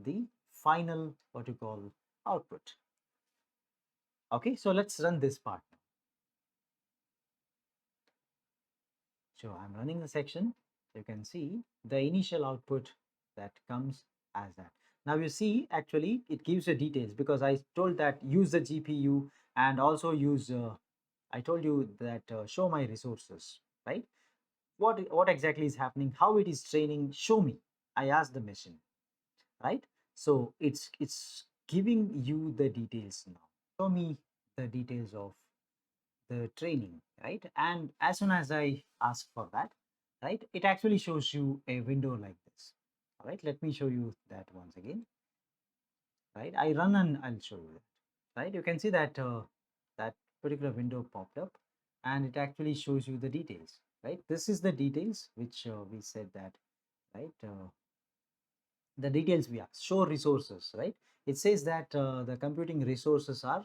the final, what you call, output. Okay, so let's run this part. So I'm running the section. You can see the initial output that comes as that. Now you see, actually it gives you details because I told that use the GPU and also use, I told you that show my resources, right? What exactly is happening, how it is training, show me. I asked the machine, right? So it's giving you the details now. Show me the details of the training, right? And as soon as I ask for that, right, it actually shows you a window like this. All right, let me show you that once again, right? I run and I'll show you that, right? You can see that that particular window popped up and it actually shows you the details, right? This is the details which we said that, right? The details we have, show resources, right? It says that the computing resources are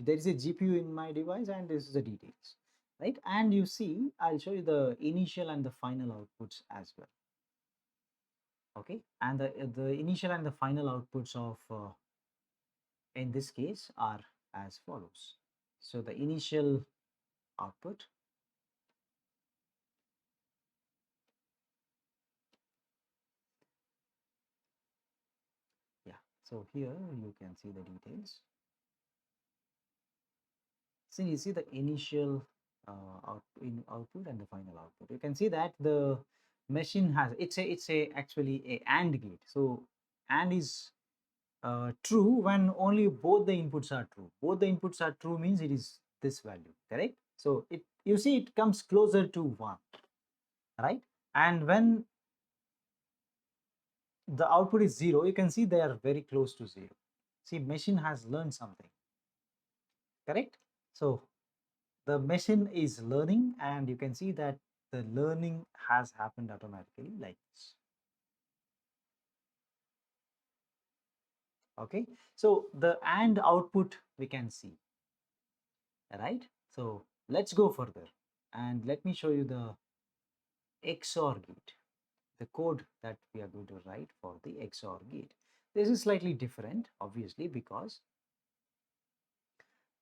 there is a GPU in my device and this is the details, right? And you see, I'll show you the initial and the final outputs as well. Okay, and the initial and the final outputs of in this case are as follows. So the initial output, yeah, so here you can see the details. So you see the initial output and the final output. You can see that the machine has, it's a actually a AND gate. So AND is true when only both the inputs are true. Both the inputs are true means it is this value, correct? So it, you see, it comes closer to 1, right? And when the output is 0, you can see they are very close to 0. See, machine has learned something, correct? So the machine is learning and you can see that the learning has happened automatically like this. Okay, so the AND output we can see, right? So let's go further and let me show you the XOR gate, the code that we are going to write for the XOR gate. This is slightly different, obviously, because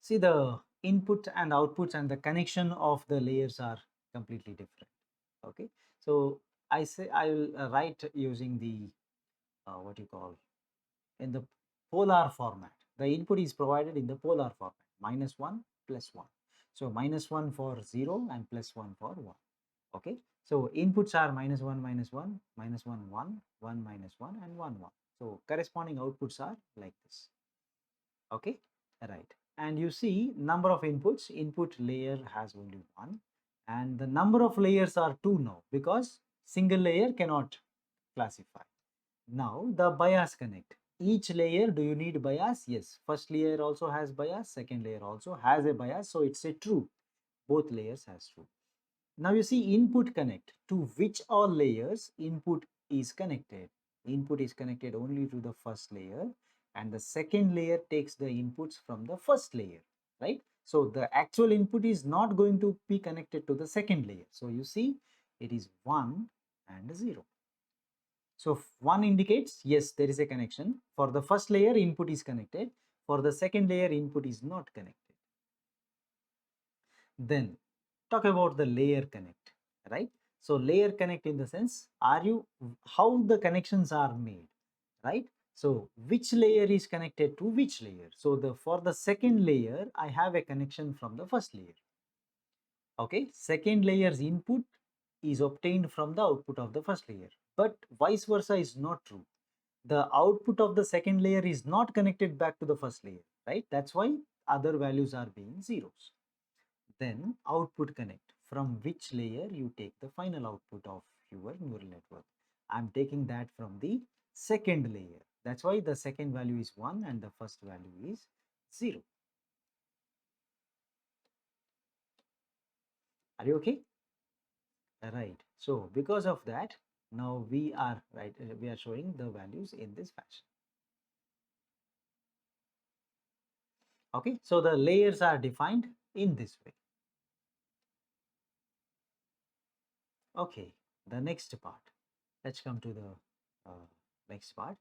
see, the input and outputs and the connection of the layers are completely different. Okay, so I say I will write using the what you call, in the polar format. The input is provided in the polar format, -1 +1. So -1 for 0 and +1 for 1. Okay, so inputs are -1 -1 -1 1 1 -1 and 1 1. So corresponding outputs are like this. Okay, right. And you see number of inputs, input layer has only 1 and the number of layers are 2 now because single layer cannot classify. Now the bias connect. Each layer, do you need bias? Yes. First layer also has bias, second layer also has a bias, so it's a true. Both layers has true. Now you see input connect. To which all layers input is connected? Input is connected only to the first layer and the second layer takes the inputs from the first layer, right? So the actual input is not going to be connected to the second layer. So you see it is 1 and 0. So 1 indicates yes, there is a connection. For the first layer input is connected. For the second layer input is not connected. Then talk about the layer connect, right? So layer connect in the sense, how the connections are made, right? So which layer is connected to which layer? So for the second layer, I have a connection from the first layer. Okay, second layer's input is obtained from the output of the first layer, but vice versa is not true. The output of the second layer is not connected back to the first layer, right? That's why other values are being zeros. Then output connect, from which layer you take the final output of your neural network. I'm taking that from the second layer. That's why the second value is 1 and the first value is 0. Are you okay? Right. So because of that, now we are we are showing the values in this fashion. Okay, so the layers are defined in this way. Okay, the next part. Let's come to the next part.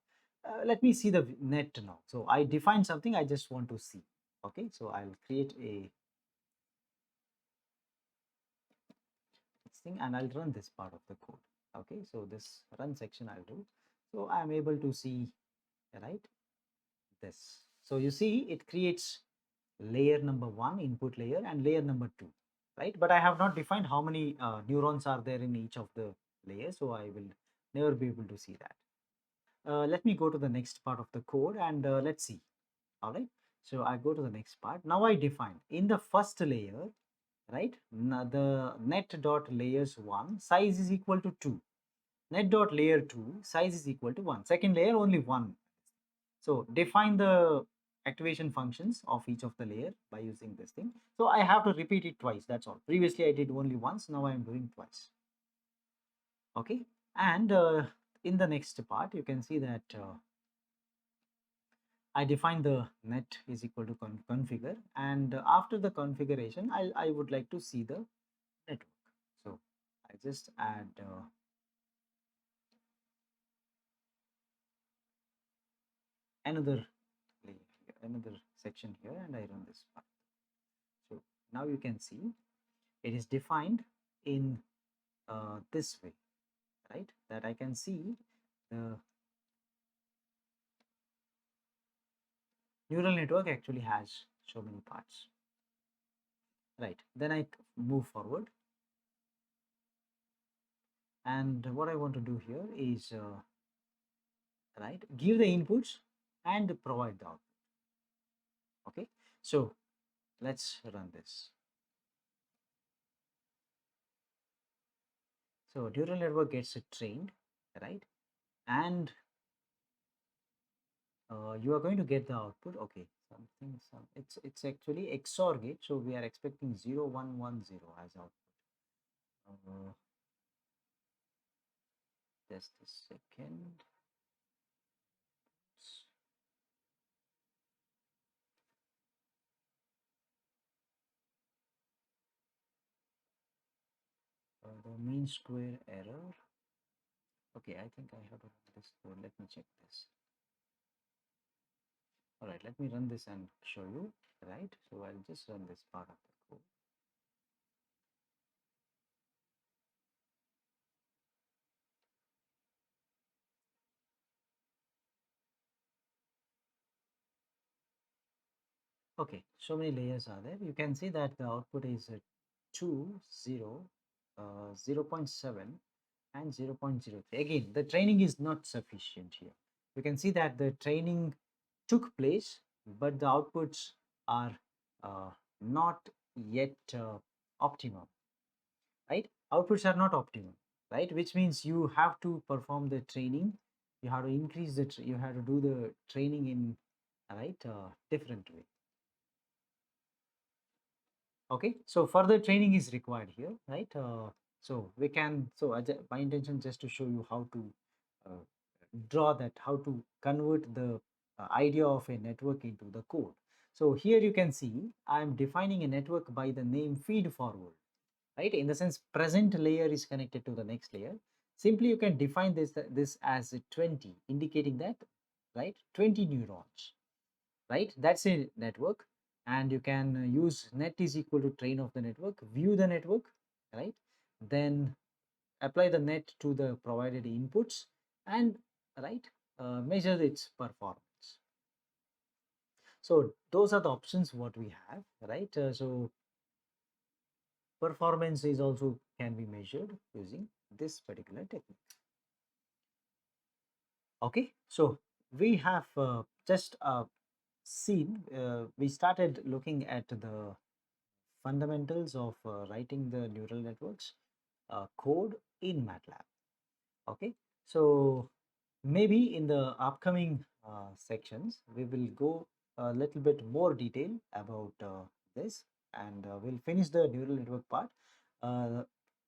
Let me see the net now. So I define something, I just want to see. Okay, so I'll create a thing and I'll run this part of the code. Okay, so this run section I'll do. So I'm able to see, right, this. So you see it creates layer number 1, input layer, and layer number 2, right? But I have not defined how many neurons are there in each of the layers, so I will never be able to see that. Let me go to the next part of the code and let's see. All right, so I go to the next part. Now I define in the first layer, right? The net dot layers 1 size is equal to 2. Net dot layer 2 size is equal to 1. Second layer only 1. So define the activation functions of each of the layer by using this thing. So I have to repeat it twice. That's all. Previously I did only once. Now I am doing twice. Okay, and in the next part you can see that I define the net is equal to configure, and after the configuration I would like to see the network. So I just add another layer here, another section here, and I run this part. So now you can see it is defined in this way, right? That I can see the neural network actually has so many parts, right? Then I move forward, and what I want to do here is right, give the inputs and provide the output. Okay, so let's run this. So neural network gets trained, right? And you are going to get the output. Okay, it's actually XOR gate, so we are expecting 0 1 1 0 as output. Just a second. The mean square error. Okay, I think I have to run this code. Let me check this. All right, let me run this and show you, right? So I'll just run this part of the code. Okay, so many layers are there. You can see that the output is 2, 0, 0.7 and 0.03. Again, the training is not sufficient here. You can see that the training took place, but the outputs are not yet optimum, right? Outputs are not optimum, right? Which means you have to perform the training. You have to increase you have to do the training in different way. Okay, so further training is required here, right? So we can, so my intention just to show you how to uh, draw that, how to convert the idea of a network into the code. So here you can see I am defining a network by the name feed forward, right? In the sense present layer is connected to the next layer. Simply you can define this as a 20, indicating that, right, 20 neurons, right? That's a network. and you can use net is equal to train of the network, view the network, right? Then apply the net to the provided inputs and right measure its performance. So those are the options what we have, right? So performance is also can be measured using this particular technique. Okay, so we have just seen, we started looking at the fundamentals of writing the neural networks code in MATLAB. Okay, so maybe in the upcoming sections, we will go a little bit more detail about this, and we'll finish the neural network part uh,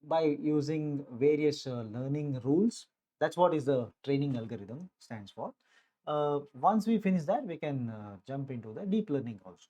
by using various learning rules. That's what is the training algorithm stands for. Once we finish that, we can jump into the deep learning also.